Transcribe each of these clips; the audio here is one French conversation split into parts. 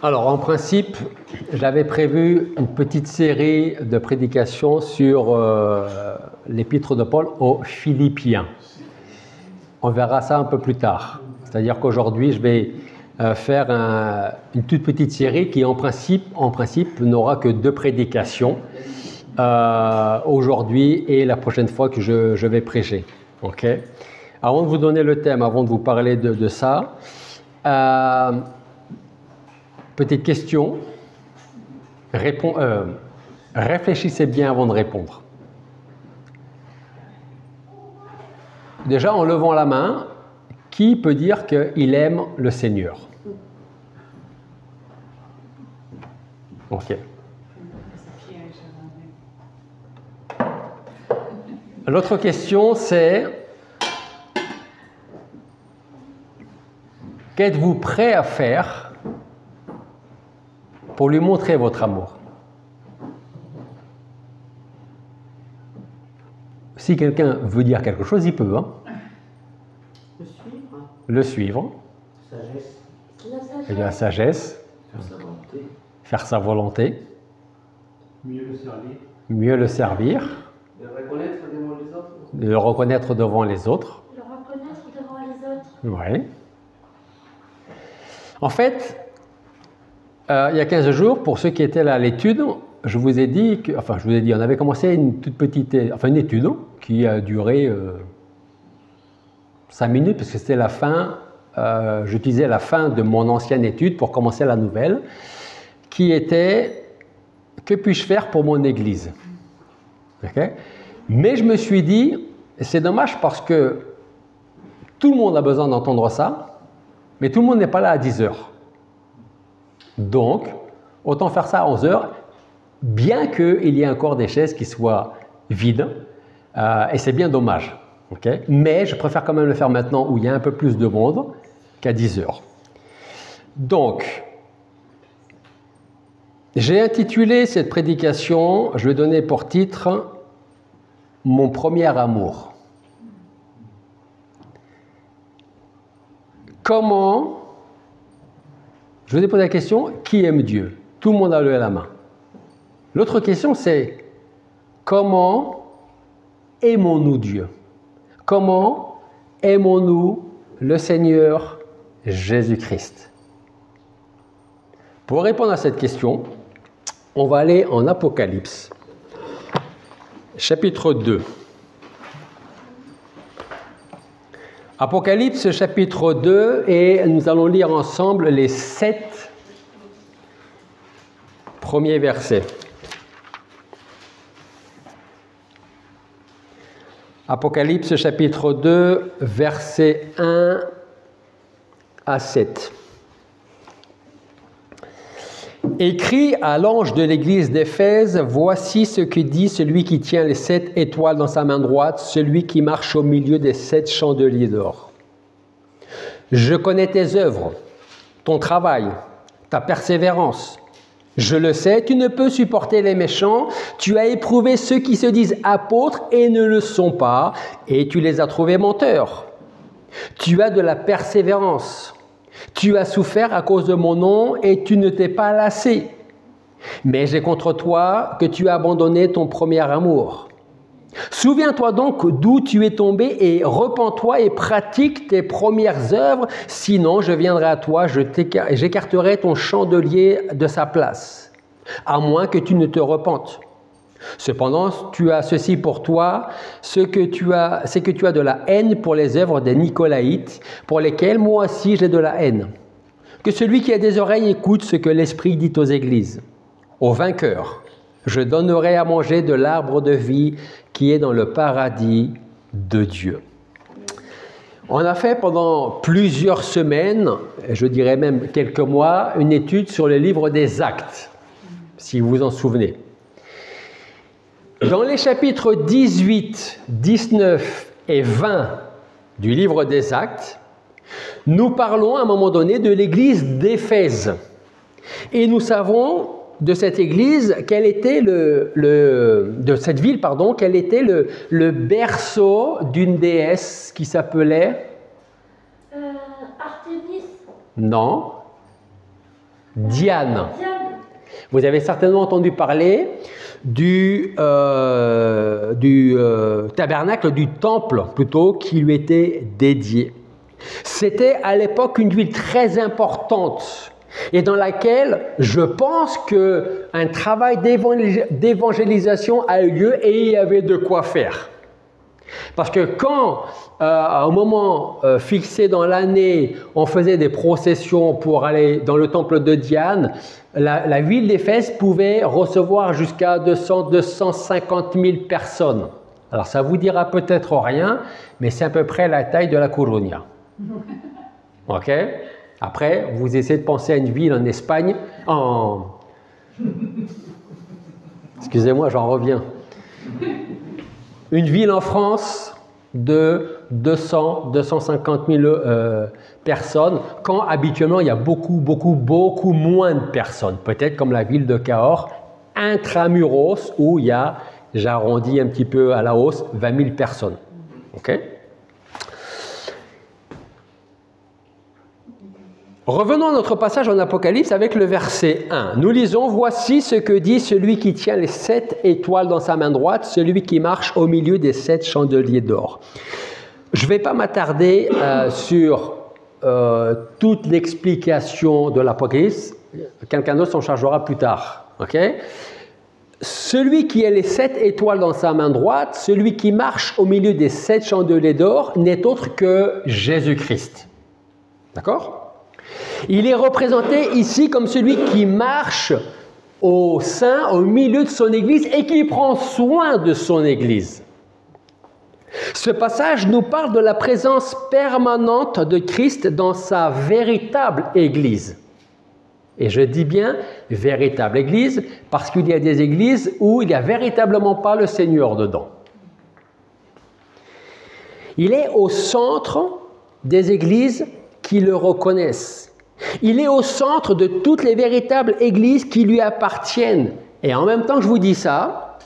Alors, en principe, j'avais prévu une petite série de prédications sur l'épître de Paul aux Philippiens. On verra ça un peu plus tard. C'est-à-dire qu'aujourd'hui, je vais faire une toute petite série qui, en principe n'aura que 2 prédications aujourd'hui et la prochaine fois que je vais prêcher. Ok. Avant de vous donner le thème, avant de vous parler de ça, petite question. Réfléchissez bien avant de répondre. Déjà, en levant la main, qui peut dire qu'il aime le Seigneur? Ok. L'autre question, c'est: qu'êtes-vous prêt à faire pour lui montrer votre amour? Si quelqu'un veut dire quelque chose, il peut. Hein? Le suivre. Sagesse. Et de la sagesse. Faire sa volonté. Mieux le servir. Mieux le servir. Le reconnaître devant les autres. Le reconnaître devant les autres. Le reconnaître devant les autres. Oui. En fait, il y a 15 jours, pour ceux qui étaient là à l'étude, je vous ai dit, on avait commencé une toute petite, une étude qui a duré 5 minutes, parce que c'était la fin, j'utilisais la fin de mon ancienne étude pour commencer la nouvelle, qui était: que puis-je faire pour mon Église? Okay? Mais je me suis dit, c'est dommage parce que tout le monde a besoin d'entendre ça, mais tout le monde n'est pas là à 10 heures. Donc, autant faire ça à 11 heures, bien qu'il y ait encore des chaises qui soient vides, et c'est bien dommage. Okay? Mais je préfère quand même le faire maintenant où il y a un peu plus de monde qu'à 10 heures. Donc, j'ai intitulé cette prédication, je vais donner pour titre « Mon premier amour ». Comment, je vous ai posé la question, qui aime Dieu? Tout le monde a levé la main. L'autre question, c'est: comment aimons-nous Dieu? Comment aimons-nous le Seigneur Jésus-Christ? Pour répondre à cette question, on va aller en Apocalypse, chapitre 2. Apocalypse, chapitre 2, et nous allons lire ensemble les 7 premiers versets. Apocalypse, chapitre 2, versets 1 à 7. Écrit à l'ange de l'église d'Éphèse: voici ce que dit celui qui tient les 7 étoiles dans sa main droite, celui qui marche au milieu des 7 chandeliers d'or. Je connais tes œuvres, ton travail, ta persévérance. Je le sais, tu ne peux supporter les méchants, tu as éprouvé ceux qui se disent apôtres et ne le sont pas, et tu les as trouvés menteurs. Tu as de la persévérance. Tu as souffert à cause de mon nom et tu ne t'es pas lassé. Mais j'ai contre toi que tu as abandonné ton premier amour. Souviens-toi donc d'où tu es tombé et repens-toi et pratique tes premières œuvres, sinon je viendrai à toi, j'écarterai ton chandelier de sa place, à moins que tu ne te repentes. Cependant, tu as ceci pour toi, c'est que tu as de la haine pour les œuvres des Nicolaïtes, pour lesquelles moi aussi j'ai de la haine. Que celui qui a des oreilles écoute ce que l'Esprit dit aux églises. Au vainqueur, je donnerai à manger de l'arbre de vie qui est dans le paradis de Dieu. On a fait pendant plusieurs semaines, je dirais même quelques mois, une étude sur le livre des Actes, si vous vous en souvenez. Dans les chapitres 18, 19 et 20 du livre des Actes, nous parlons à un moment donné de l'église d'Éphèse. Et nous savons de cette église quel était de cette ville, quel était le berceau d'une déesse qui s'appelait Artémis. Non. Diane. Diane. Vous avez certainement entendu parler du tabernacle, du temple plutôt, qui lui était dédié. C'était à l'époque une ville très importante et dans laquelle je pense qu'un travail d'évangélisation a eu lieu et il y avait de quoi faire. Parce que quand, à un moment fixé dans l'année, on faisait des processions pour aller dans le temple de Diane, la ville d'Éphèse pouvait recevoir jusqu'à 250 000 personnes. Alors ça vous dira peut-être rien, mais c'est à peu près la taille de la Coruña. Ok? Après, vous essayez de penser à une ville en Espagne, Excusez-moi, j'en reviens. Une ville en France de 250 000 personnes, quand habituellement il y a beaucoup moins de personnes. Peut-être comme la ville de Cahors, intramuros, où il y a, j'arrondis un petit peu à la hausse, 20 000 personnes. Ok? Revenons à notre passage en Apocalypse avec le verset 1. Nous lisons « Voici ce que dit celui qui tient les 7 étoiles dans sa main droite, celui qui marche au milieu des 7 chandeliers d'or. » Je ne vais pas m'attarder sur toute l'explication de l'Apocalypse. Quelqu'un d'autre s'en chargera plus tard. Okay? Celui qui a les 7 étoiles dans sa main droite, celui qui marche au milieu des 7 chandeliers d'or, n'est autre que Jésus-Christ. D'accord ? Il est représenté ici comme celui qui marche au milieu de son Église et qui prend soin de son Église. Ce passage nous parle de la présence permanente de Christ dans sa véritable Église. Et je dis bien véritable Église parce qu'il y a des églises où il n'y a véritablement pas le Seigneur dedans. Il est au centre des églises qui le reconnaissent. Il est au centre de toutes les véritables églises qui lui appartiennent. Et en même temps que je vous dis ça,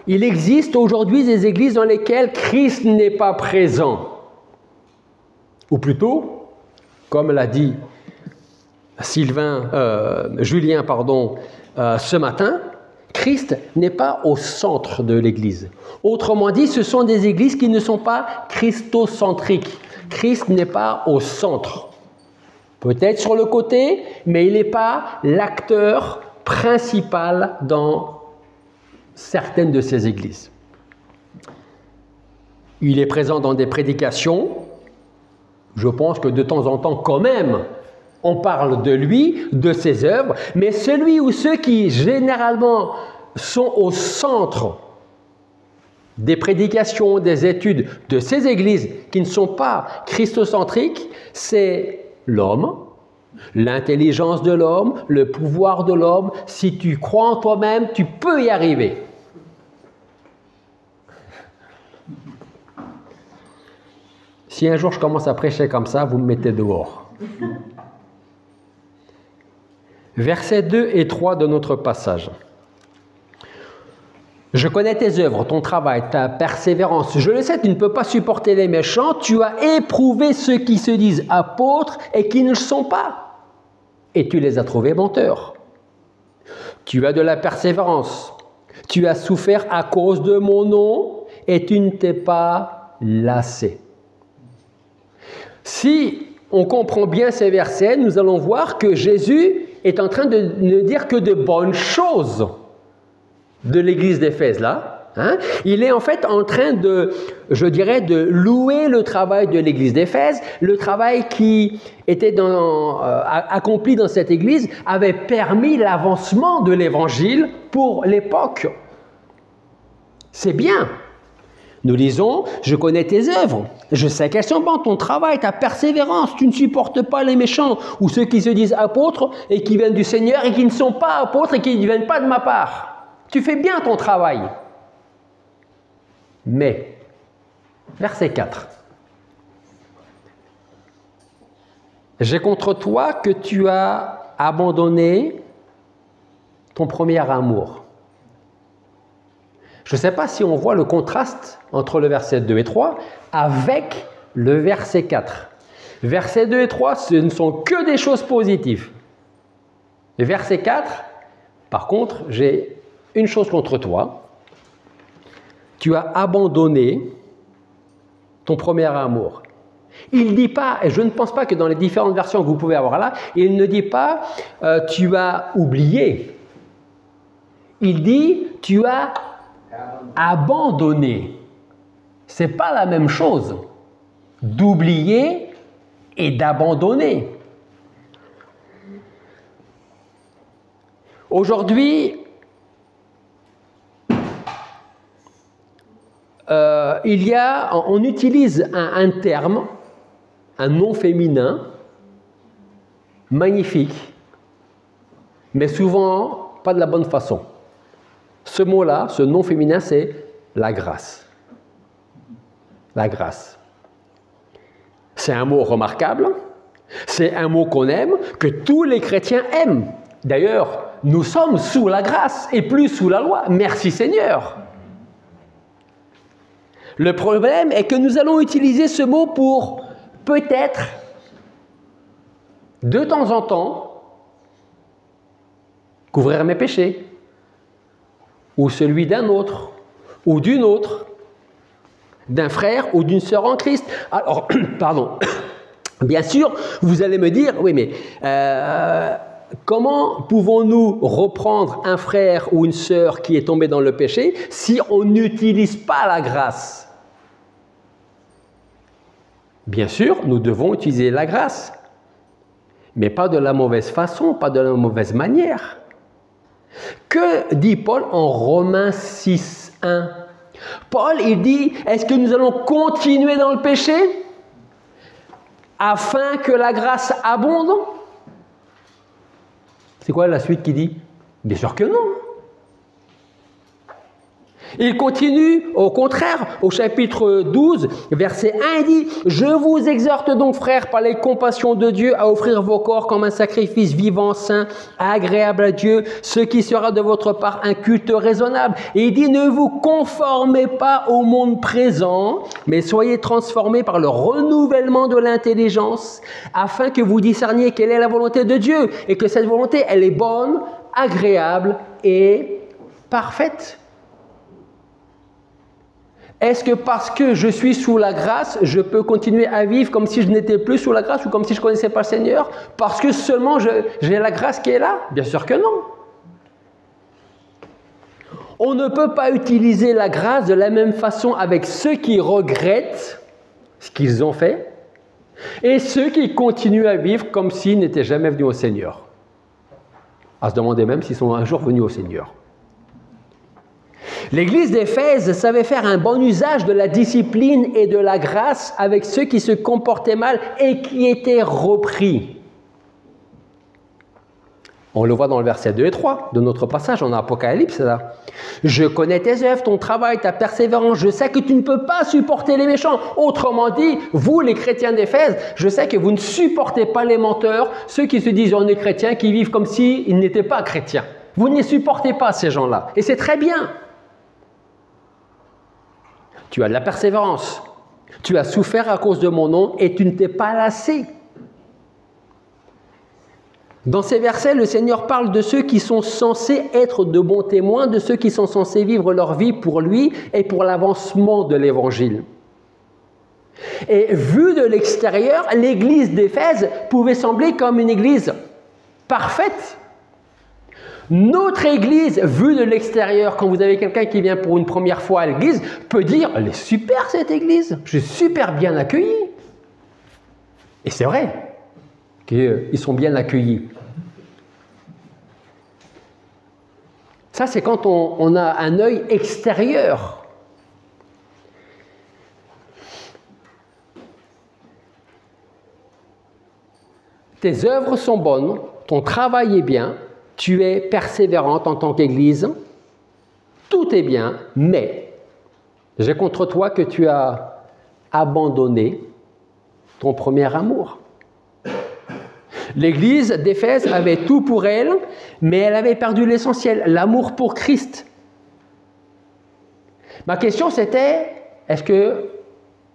il existe aujourd'hui des églises dans lesquelles Christ n'est pas présent. Ou plutôt, comme l'a dit Julien ce matin, Christ n'est pas au centre de l'église. Autrement dit, ce sont des églises qui ne sont pas christocentriques. Christ n'est pas au centre. Peut-être sur le côté, mais il n'est pas l'acteur principal dans certaines de ces églises. Il est présent dans des prédications. Je pense que de temps en temps, quand même, on parle de lui, de ses œuvres, mais celui ou ceux qui généralement sont au centre des prédications, des études de ces églises qui ne sont pas christocentriques, c'est l'homme, l'intelligence de l'homme, le pouvoir de l'homme. Si tu crois en toi-même, tu peux y arriver. Si un jour je commence à prêcher comme ça, vous me mettez dehors. Versets 2 et 3 de notre passage. Je connais tes œuvres, ton travail, ta persévérance. Je le sais, tu ne peux pas supporter les méchants. Tu as éprouvé ceux qui se disent apôtres et qui ne le sont pas. Et tu les as trouvés menteurs. Tu as de la persévérance. Tu as souffert à cause de mon nom et tu ne t'es pas lassé. Si on comprend bien ces versets, nous allons voir que Jésus est en train de ne dire que de bonnes choses de l'église d'Éphèse là. Il est en fait en train de louer le travail de l'église d'Éphèse. Le travail qui était accompli dans cette église avait permis l'avancement de l'évangile pour l'époque. C'est bien. Nous lisons, je connais tes œuvres, je sais qu'elles sont bonnes, ton travail, ta persévérance, tu ne supportes pas les méchants ou ceux qui se disent apôtres et qui viennent du Seigneur et qui ne sont pas apôtres et qui ne viennent pas de ma part. Tu fais bien ton travail. Mais, verset 4. J'ai contre toi que tu as abandonné ton premier amour. Je ne sais pas si on voit le contraste entre le verset 2 et 3 avec le verset 4. Verset 2 et 3, ce ne sont que des choses positives. Verset 4, par contre, j'ai une chose contre toi. Tu as abandonné ton premier amour. Il ne dit pas, et je ne pense pas que dans les différentes versions que vous pouvez avoir là, il ne dit pas tu as oublié. Il dit tu as abandonné. Ce n'est pas la même chose d'oublier et d'abandonner. Aujourd'hui, on utilise un terme, un nom féminin, magnifique, mais souvent pas de la bonne façon. Ce mot-là, ce nom féminin, c'est la grâce. La grâce. C'est un mot remarquable, c'est un mot qu'on aime, que tous les chrétiens aiment. D'ailleurs, nous sommes sous la grâce et plus sous la loi. Merci Seigneur. Le problème est que nous allons utiliser ce mot pour peut-être, de temps en temps, couvrir mes péchés, ou celui d'un autre, ou d'une autre, d'un frère ou d'une sœur en Christ. Alors, pardon, bien sûr, vous allez me dire, oui, mais comment pouvons-nous reprendre un frère ou une sœur qui est tombé dans le péché si on n'utilise pas la grâce? Bien sûr, nous devons utiliser la grâce, mais pas de la mauvaise façon, pas de la mauvaise manière. Que dit Paul en Romains 6, 1? Paul, il dit, est-ce que nous allons continuer dans le péché afin que la grâce abonde? C'est quoi la suite qui dit? Bien sûr que non. Il continue, au contraire, au chapitre 12, verset 1, il dit « Je vous exhorte donc, frères, par les compassions de Dieu, à offrir vos corps comme un sacrifice vivant, saint, agréable à Dieu, ce qui sera de votre part un culte raisonnable. » Et il dit « Ne vous conformez pas au monde présent, mais soyez transformés par le renouvellement de l'intelligence, afin que vous discerniez quelle est la volonté de Dieu, et que cette volonté, elle est bonne, agréable et parfaite. » Est-ce que parce que je suis sous la grâce, je peux continuer à vivre comme si je n'étais plus sous la grâce ou comme si je ne connaissais pas le Seigneur? Parce que seulement j'ai la grâce qui est là? Bien sûr que non. On ne peut pas utiliser la grâce de la même façon avec ceux qui regrettent ce qu'ils ont fait et ceux qui continuent à vivre comme s'ils n'étaient jamais venus au Seigneur. À se demander même s'ils sont un jour venus au Seigneur. L'Église d'Éphèse savait faire un bon usage de la discipline et de la grâce avec ceux qui se comportaient mal et qui étaient repris. On le voit dans le verset 2 et 3 de notre passage en Apocalypse. Là. « Je connais tes œuvres, ton travail, ta persévérance. Je sais que tu ne peux pas supporter les méchants. » Autrement dit, vous les chrétiens d'Éphèse, je sais que vous ne supportez pas les menteurs, ceux qui se disent on est chrétiens, qui vivent comme s'ils n'étaient pas chrétiens. Vous ne les supportez pas, ces gens-là. Et c'est très bien. Tu as de la persévérance, tu as souffert à cause de mon nom et tu ne t'es pas lassé. Dans ces versets, le Seigneur parle de ceux qui sont censés être de bons témoins, de ceux qui sont censés vivre leur vie pour lui et pour l'avancement de l'Évangile. Et vu de l'extérieur, l'église d'Éphèse pouvait sembler comme une église parfaite. Notre église, vue de l'extérieur, quand vous avez quelqu'un qui vient pour une première fois à l'église, peut dire « Elle est super cette église, je suis super bien accueilli. » Et c'est vrai qu'ils sont bien accueillis. Ça, c'est quand on a un œil extérieur. Tes œuvres sont bonnes, ton travail est bien, tu es persévérante en tant qu'Église, tout est bien, mais j'ai contre toi que tu as abandonné ton premier amour. L'Église d'Éphèse avait tout pour elle, mais elle avait perdu l'essentiel, l'amour pour Christ. Ma question c'était, est-ce que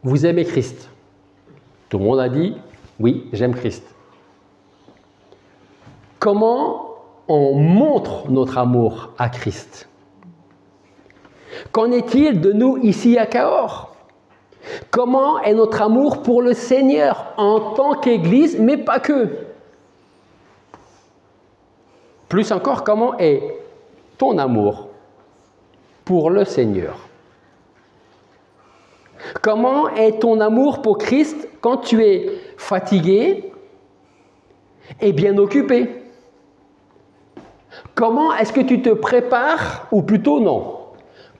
vous aimez Christ? Tout le monde a dit, oui, j'aime Christ. Comment on montre notre amour à Christ. Qu'en est-il de nous ici à Cahors? Comment est notre amour pour le Seigneur en tant qu'Église, mais pas que? Plus encore, comment est ton amour pour le Seigneur? Comment est ton amour pour Christ quand tu es fatigué et bien occupé? Comment est-ce que tu te prépares, ou plutôt non,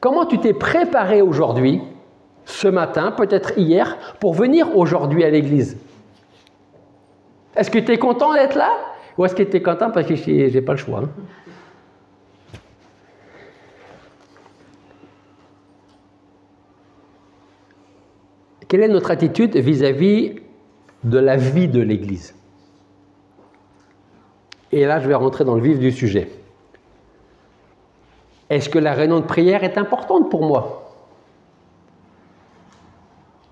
comment tu t'es préparé aujourd'hui, ce matin, peut-être hier, pour venir aujourd'hui à l'église? Est-ce que tu es content d'être là? Ou est-ce que tu es content parce que je n'ai pas le choix, hein? Quelle est notre attitude vis-à-vis de la vie de l'Église? Et là, je vais rentrer dans le vif du sujet. Est-ce que la réunion de prière est importante pour moi?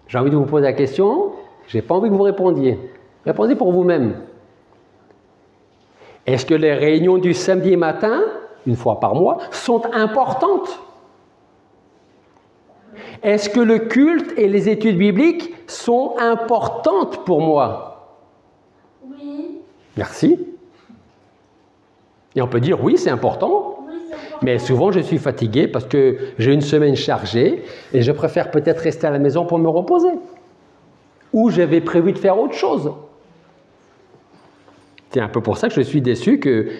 J'ai envie de vous poser la question, je n'ai pas envie que vous répondiez. Répondez pour vous-même. Est-ce que les réunions du samedi matin, une fois par mois, sont importantes? Est-ce que le culte et les études bibliques sont importantes pour moi? Oui. Merci. Et on peut dire oui, c'est important. Oui, c'est important. Mais souvent, je suis fatigué parce que j'ai une semaine chargée et je préfère peut-être rester à la maison pour me reposer. Ou j'avais prévu de faire autre chose. C'est un peu pour ça que je suis déçu qu'il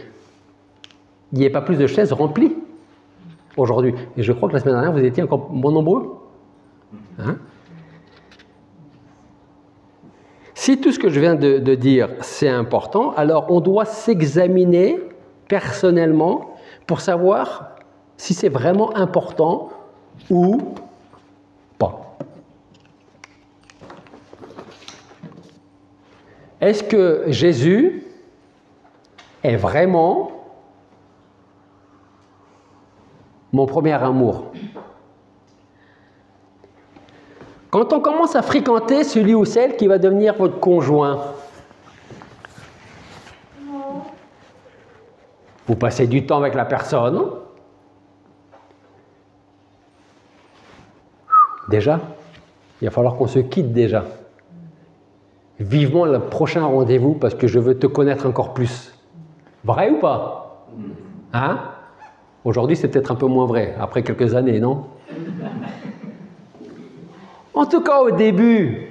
n'y ait pas plus de chaises remplies aujourd'hui. Et je crois que la semaine dernière, vous étiez encore moins nombreux. Hein? Si tout ce que je viens de dire, c'est important, alors on doit s'examiner personnellement pour savoir si c'est vraiment important ou pas. Est-ce que Jésus est vraiment mon premier amour? Quand on commence à fréquenter celui ou celle qui va devenir votre conjoint, Non. vous passez du temps avec la personne. Déjà, il va falloir qu'on se quitte déjà. Vivement le prochain rendez-vous parce que je veux te connaître encore plus. Vrai ou pas? Hein? Aujourd'hui, c'est peut-être un peu moins vrai, après quelques années, non? En tout cas, au début,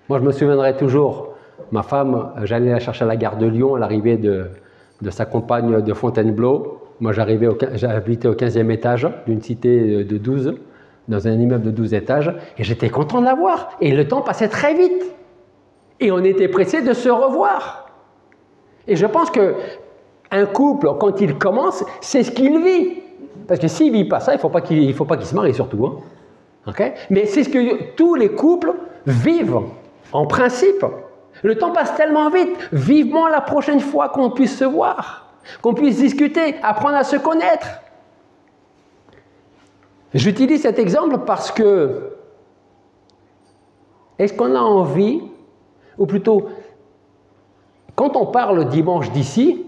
moi je me souviendrai toujours, ma femme, j'allais la chercher à la gare de Lyon à l'arrivée de sa compagne de Fontainebleau. Moi j'habitais au 15e étage d'une cité de 12, dans un immeuble de 12 étages, et j'étais content de la voir. Et le temps passait très vite. Et on était pressés de se revoir. Et je pense qu'un couple, quand il commence, c'est ce qu'il vit. Parce que s'il ne vit pas ça, il ne faut pas qu'il se marie surtout. Hein. Okay? Mais c'est ce que tous les couples vivent, en principe. Le temps passe tellement vite, vivement la prochaine fois qu'on puisse se voir, qu'on puisse discuter, apprendre à se connaître. J'utilise cet exemple parce que, est-ce qu'on a envie, ou plutôt, quand on parle dimanche d'ici,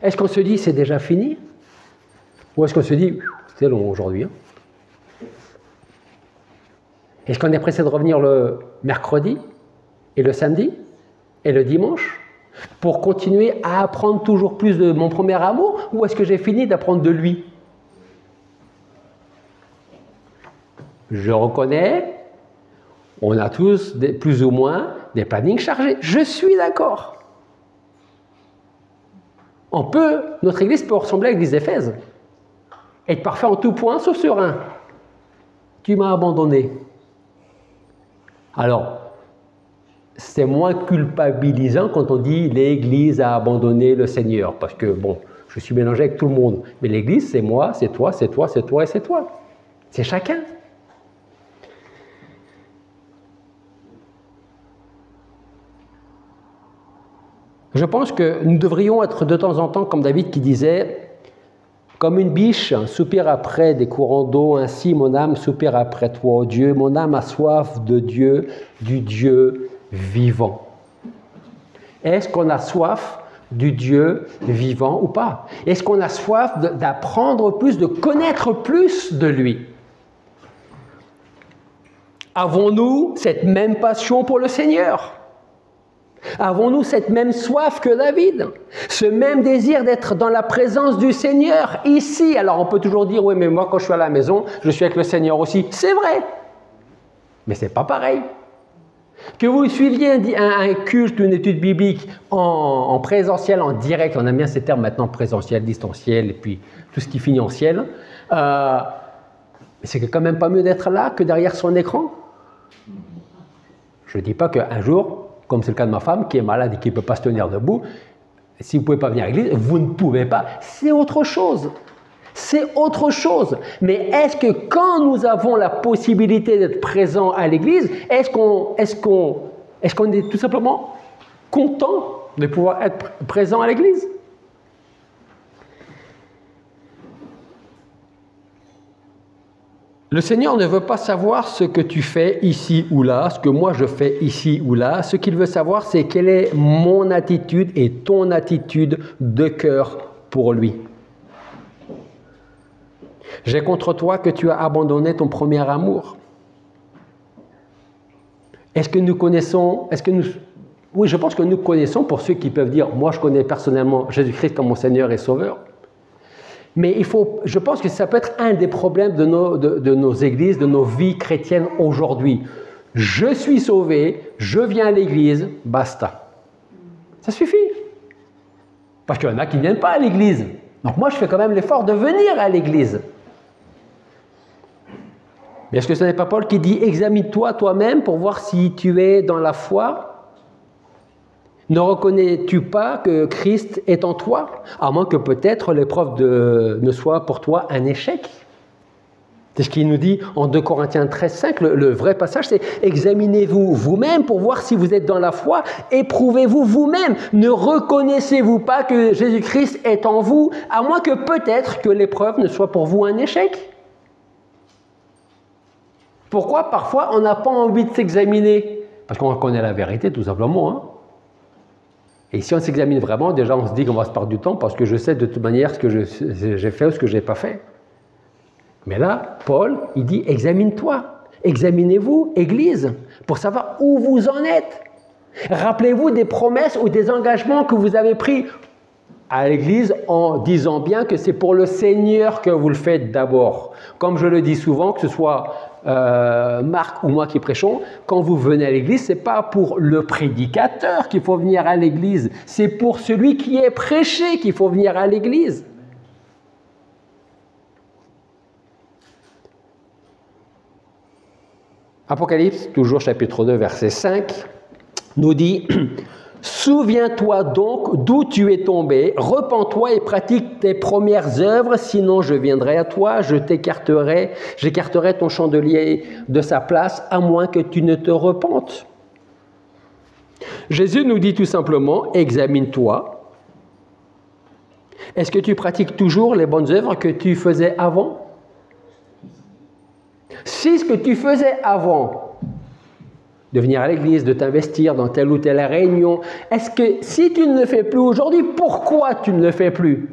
est-ce qu'on se dit c'est déjà fini? Ou est-ce qu'on se dit c'est long aujourd'hui? Hein? Est-ce qu'on est pressé de revenir le mercredi et le samedi et le dimanche pour continuer à apprendre toujours plus de mon premier amour, ou est-ce que j'ai fini d'apprendre de lui? Je reconnais, on a tous plus ou moins des plannings chargés. Je suis d'accord. Notre église peut ressembler à l'église d'Éphèse. Être parfait en tout point, sauf sur un. Tu m'as abandonné. Alors, c'est moins culpabilisant quand on dit l'église a abandonné le Seigneur. Parce que, bon, je suis mélangé avec tout le monde. Mais l'église, c'est moi, c'est toi, c'est toi, c'est toi et c'est toi. C'est chacun. Je pense que nous devrions être de temps en temps comme David qui disait « Comme une biche soupire après des courants d'eau, ainsi mon âme soupire après toi, ô Dieu. Mon âme a soif de Dieu, du Dieu vivant. » Est-ce qu'on a soif du Dieu vivant ou pas? Est-ce qu'on a soif d'apprendre plus, de connaître plus de lui? Avons-nous cette même passion pour le Seigneur? Avons-nous cette même soif que David? Ce même désir d'être dans la présence du Seigneur ici? Alors on peut toujours dire, oui, mais moi quand je suis à la maison, je suis avec le Seigneur aussi. C'est vrai, mais ce n'est pas pareil. Que vous suiviez un culte, une étude biblique en présentiel, en direct, on aime bien ces termes maintenant, présentiel, distanciel, et puis tout ce qui finit en ciel, c'est quand même pas mieux d'être là que derrière son écran. Je ne dis pas qu'un jour, comme c'est le cas de ma femme, qui est malade et qui ne peut pas se tenir debout, si vous ne pouvez pas venir à l'église, vous ne pouvez pas. C'est autre chose. C'est autre chose. Mais est-ce que quand nous avons la possibilité d'être présents à l'église, est-ce qu'on est tout simplement content de pouvoir être présent à l'église? Le Seigneur ne veut pas savoir ce que tu fais ici ou là, ce que moi je fais ici ou là. Ce qu'il veut savoir, c'est quelle est mon attitude et ton attitude de cœur pour lui. J'ai contre toi que tu as abandonné ton premier amour. Est-ce que nous connaissons, oui, je pense que nous connaissons, pour ceux qui peuvent dire, moi je connais personnellement Jésus-Christ comme mon Seigneur et Sauveur. Mais je pense que ça peut être un des problèmes de nos églises, de nos vies chrétiennes aujourd'hui. Je suis sauvé, je viens à l'église, basta. Ça suffit. Parce qu'il y en a qui ne viennent pas à l'église. Donc moi, je fais quand même l'effort de venir à l'église. Mais est-ce que ce n'est pas Paul qui dit « Examine-toi toi-même pour voir si tu es dans la foi ». Ne reconnais-tu pas que Christ est en toi? À moins que peut-être l'épreuve ne soit pour toi un échec. C'est ce qu'il nous dit en 2 Corinthiens 13,5. Le vrai passage, c'est « Examinez-vous vous-même pour voir si vous êtes dans la foi. Éprouvez-vous vous-même. Ne reconnaissez-vous pas que Jésus-Christ est en vous, à moins que peut-être que l'épreuve ne soit pour vous un échec. » Pourquoi parfois on n'a pas envie de s'examiner? Parce qu'on connaît la vérité tout simplement. Hein. Et si on s'examine vraiment, déjà on se dit qu'on va se perdre du temps parce que je sais de toute manière ce que j'ai fait ou ce que je n'ai pas fait. Mais là, Paul, il dit examine-toi, examinez-vous, Église, pour savoir où vous en êtes. Rappelez-vous des promesses ou des engagements que vous avez pris à l'Église en disant bien que c'est pour le Seigneur que vous le faites d'abord. Comme je le dis souvent, que ce soit Marc ou moi qui prêchons, quand vous venez à l'église, ce n'est pas pour le prédicateur qu'il faut venir à l'église, c'est pour celui qui est prêché qu'il faut venir à l'église. Apocalypse, toujours chapitre 2, verset 5, nous dit « Souviens-toi donc d'où tu es tombé, repens-toi et pratique tes premières œuvres, sinon je viendrai à toi, j'écarterai ton chandelier de sa place, à moins que tu ne te repentes. » Jésus nous dit tout simplement, examine-toi. Est-ce que tu pratiques toujours les bonnes œuvres que tu faisais avant? Si ce que tu faisais avant, de venir à l'église, de t'investir dans telle ou telle réunion. Est-ce que si tu ne le fais plus aujourd'hui, pourquoi tu ne le fais plus?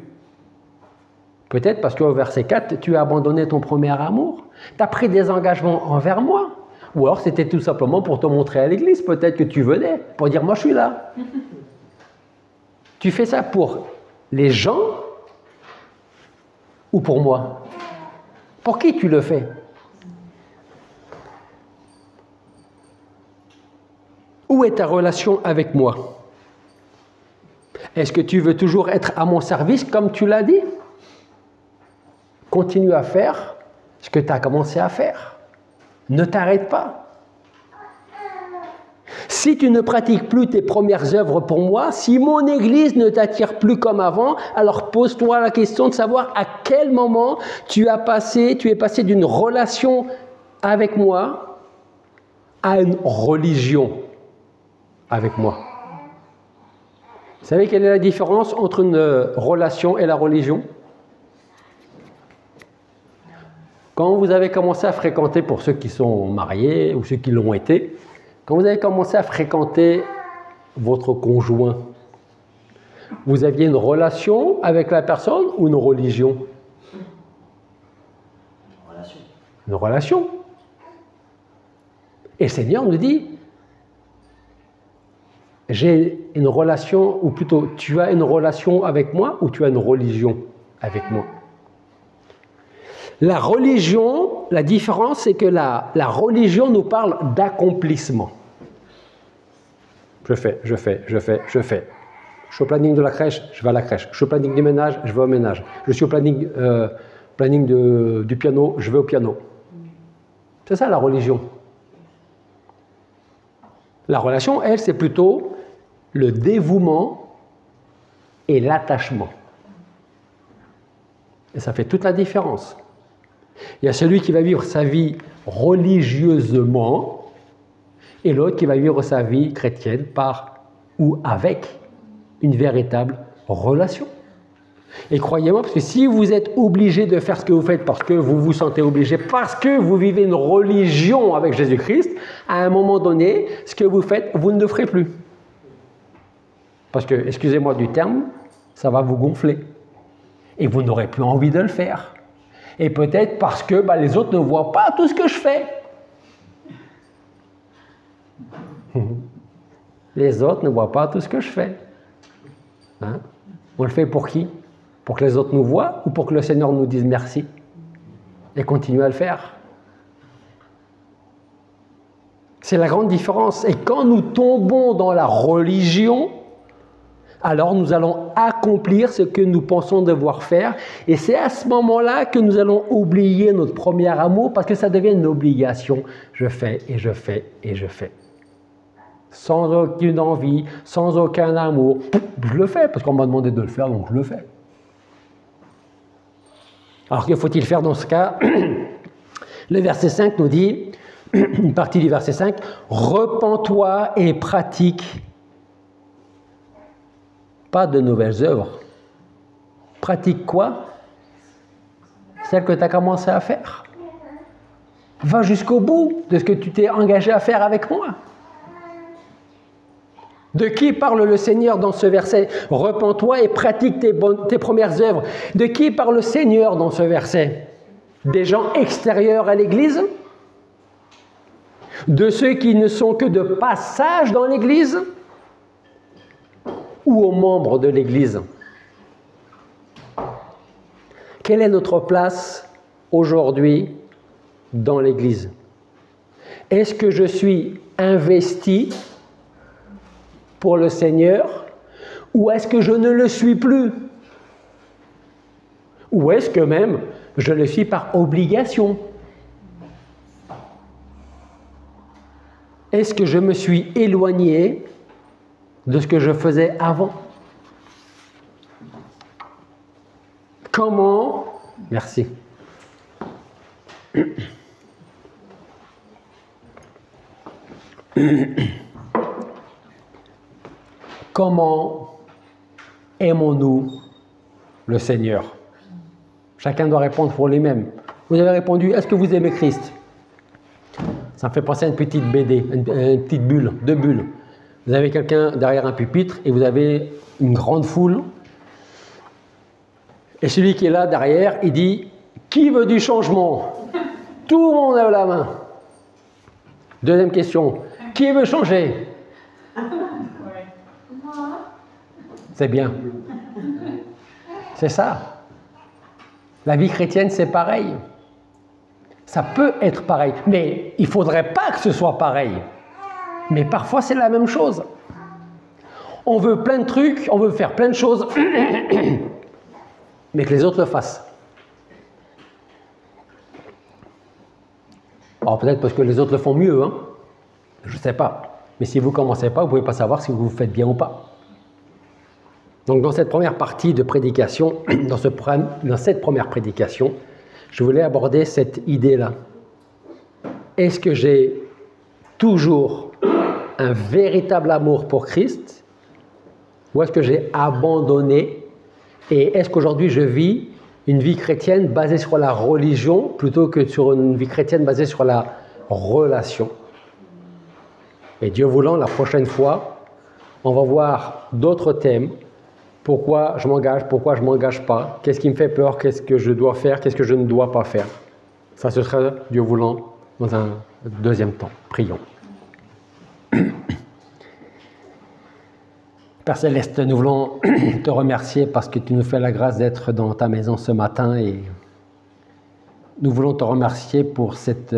Peut-être parce qu'au verset 4, tu as abandonné ton premier amour. Tu as pris des engagements envers moi. Ou alors c'était tout simplement pour te montrer à l'église. Peut-être que tu venais pour dire, moi je suis là. Tu fais ça pour les gens ou pour moi? Pour qui tu le fais? Où est ta relation avec moi? Est-ce que tu veux toujours être à mon service comme tu l'as dit? Continue à faire ce que tu as commencé à faire. Ne t'arrête pas. Si tu ne pratiques plus tes premières œuvres pour moi, si mon Église ne t'attire plus comme avant, alors pose-toi la question de savoir à quel moment tu es passé d'une relation avec moi à une religion avec moi. Vous savez quelle est la différence entre une relation et la religion? Quand vous avez commencé à fréquenter, pour ceux qui sont mariés ou ceux qui l'ont été, quand vous avez commencé à fréquenter votre conjoint, Vous aviez une relation avec la personne ou une religion? Relation. Une relation. Et le Seigneur nous dit, j'ai une relation, ou plutôt, tu as une relation avec moi ou tu as une religion avec moi? La religion, la différence, c'est que la religion nous parle d'accomplissement. Je fais. Je suis au planning de la crèche, je vais à la crèche. Je suis au planning du ménage, je vais au ménage. Je suis au planning du piano, je vais au piano. C'est ça la religion. La relation, elle, c'est plutôt le dévouement et l'attachement. Et ça fait toute la différence. Il y a celui qui va vivre sa vie religieusement et l'autre qui va vivre sa vie chrétienne par ou avec une véritable relation. Et croyez-moi, parce que si vous êtes obligé de faire ce que vous faites parce que vous vous sentez obligé, parce que vous vivez une religion avec Jésus-Christ, à un moment donné, ce que vous faites, vous ne le ferez plus. Parce que, excusez-moi du terme, ça va vous gonfler. Et vous n'aurez plus envie de le faire. Et peut-être parce que les autres ne voient pas tout ce que je fais. Les autres ne voient pas tout ce que je fais. Hein? On le fait pour qui? Pour que les autres nous voient ou pour que le Seigneur nous dise merci et continue à le faire? C'est la grande différence. Et quand nous tombons dans la religion, alors nous allons accomplir ce que nous pensons devoir faire. Et c'est à ce moment-là que nous allons oublier notre premier amour parce que ça devient une obligation. Je fais et je fais et je fais. Sans aucune envie, sans aucun amour. Je le fais parce qu'on m'a demandé de le faire, donc je le fais. Alors que faut-il faire dans ce cas? Le verset 5 nous dit, une partie du verset 5, « Repens-toi et pratique ». Pas de nouvelles œuvres. Pratique quoi? Celle que tu as commencé à faire. Va jusqu'au bout de ce que tu t'es engagé à faire avec moi. De qui parle le Seigneur dans ce verset? Repens-toi et pratique tes premières œuvres. De qui parle le Seigneur dans ce verset? Des gens extérieurs à l'Église? De ceux qui ne sont que de passage dans l'Église? Ou aux membres de l'Église? Quelle est notre place aujourd'hui dans l'Église? Est-ce que je suis investi pour le Seigneur ou est-ce que je ne le suis plus? Ou est-ce que même je le suis par obligation? Est-ce que je me suis éloigné de ce que je faisais avant? Comment? Merci. Comment aimons-nous le Seigneur? Chacun doit répondre pour lui-même. Vous avez répondu, est-ce que vous aimez Christ? Ça me fait penser à une petite BD, une petite bulle, deux bulles. Vous avez quelqu'un derrière un pupitre et vous avez une grande foule. Et celui qui est là derrière, il dit, qui veut du changement? Tout le monde lève la main. Deuxième question, qui veut changer? C'est bien. C'est ça. La vie chrétienne, c'est pareil. Ça peut être pareil, mais il ne faudrait pas que ce soit pareil. Mais parfois, c'est la même chose. On veut plein de trucs, on veut faire plein de choses, mais que les autres le fassent. Alors peut-être parce que les autres le font mieux, hein? Je ne sais pas. Mais si vous ne commencez pas, vous ne pouvez pas savoir si vous vous faites bien ou pas. Donc dans cette première partie de prédication, dans cette première prédication, je voulais aborder cette idée-là. Est-ce que j'ai toujours un véritable amour pour Christ ou est-ce que j'ai abandonné et est-ce qu'aujourd'hui je vis une vie chrétienne basée sur la religion plutôt que sur une vie chrétienne basée sur la relation? Et Dieu voulant, la prochaine fois, on va voir d'autres thèmes Pourquoi je m'engage, pourquoi je ne m'engage pas, qu'est-ce qui me fait peur, qu'est-ce que je dois faire, qu'est-ce que je ne dois pas faire. Ça, ce sera, Dieu voulant, dans un deuxième temps. Prions. Père Céleste, nous voulons te remercier parce que tu nous fais la grâce d'être dans ta maison ce matin et nous voulons te remercier pour cette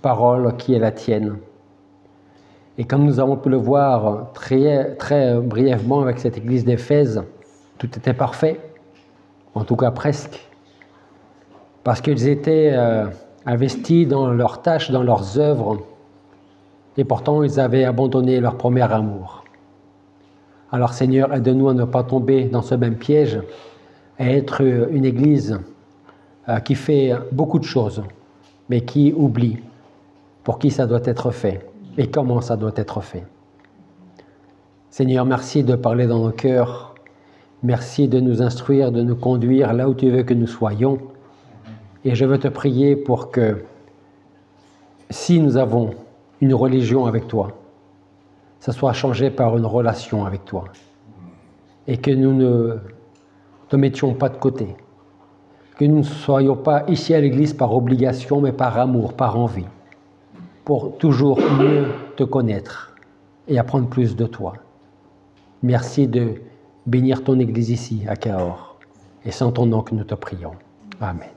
parole qui est la tienne. Et comme nous avons pu le voir très, très brièvement avec cette église d'Éphèse, tout était parfait, en tout cas presque, parce qu'ils étaient investis dans leurs tâches, dans leurs œuvres, et pourtant ils avaient abandonné leur premier amour. Alors Seigneur, aide-nous à ne pas tomber dans ce même piège, à être une église qui fait beaucoup de choses, mais qui oublie pour qui ça doit être fait et comment ça doit être fait. Seigneur, merci de parler dans nos cœurs. Merci de nous instruire, de nous conduire là où tu veux que nous soyons. Et je veux te prier pour que si nous avons une religion avec toi, ça soit changé par une relation avec toi. Et que nous ne te mettions pas de côté. Que nous ne soyons pas ici à l'église par obligation, mais par amour, par envie. Pour toujours mieux te connaître et apprendre plus de toi. Merci de bénir ton Église ici, à Cahors. Et c'est en ton nom que nous te prions. Amen.